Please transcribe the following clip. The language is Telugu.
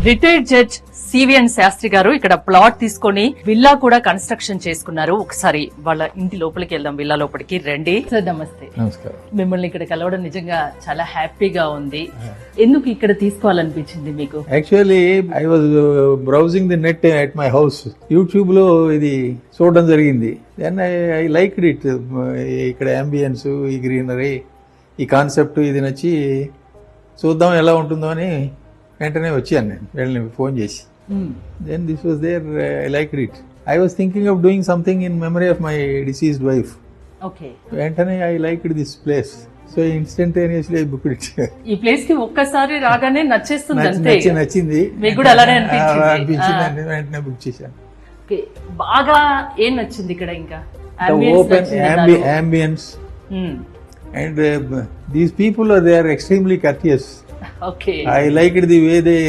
రిటైర్డ్ జడ్జ్ సివిఎన్ శాస్త్రి గారు ఇక్కడ ప్లాట్ తీసుకొని విల్లా కూడా కన్స్ట్రక్షన్ చేసుకున్నారు. ఒకసారి వాళ్ళ ఇంటి లోపలికి వెళ్దాం, విల్లా లోపలికి రండి. సార్ నమస్తే. నమస్కారం. మిమ్మల్ని ఇక్కడ కలవడం నిజంగా చాలా హ్యాపీగా ఉంది. ఎందుకు ఇక్కడ తీసుకోవాలనిపించింది మీకు? Actually I was browsing the net at my house. YouTube లో ఇది చూడడం జరిగింది. Then I liked it. ఇక్కడ అంబియన్స్, ఈ గ్రీనరీ, ఈ కాన్సెప్ట్ ఇది నచ్చి చూద్దాం ఎలా ఉంటుందో అని వెంటనే వచ్చాను నేను, వీళ్ళని ఫోన్ చేసి. Then this was there. I liked it. I was thinking of doing something in memory of my deceased wife. Okay. వెంటనే I liked this place. So instantaneously I booked it. ఈ ప్లేస్ కి ఒక్కసారి రాగానే నచ్చేస్తుంది అంతే. నచ్చింది. మీకు కూడా అలానే అనిపించింది? అనిపించింది. వెంటనే బుక్ చేశాను. ఓకే. బాగా ఏం నచ్చింది ఇక్కడ? ఇంకా open ambience and these people are extremely courteous. Okay. I liked the way they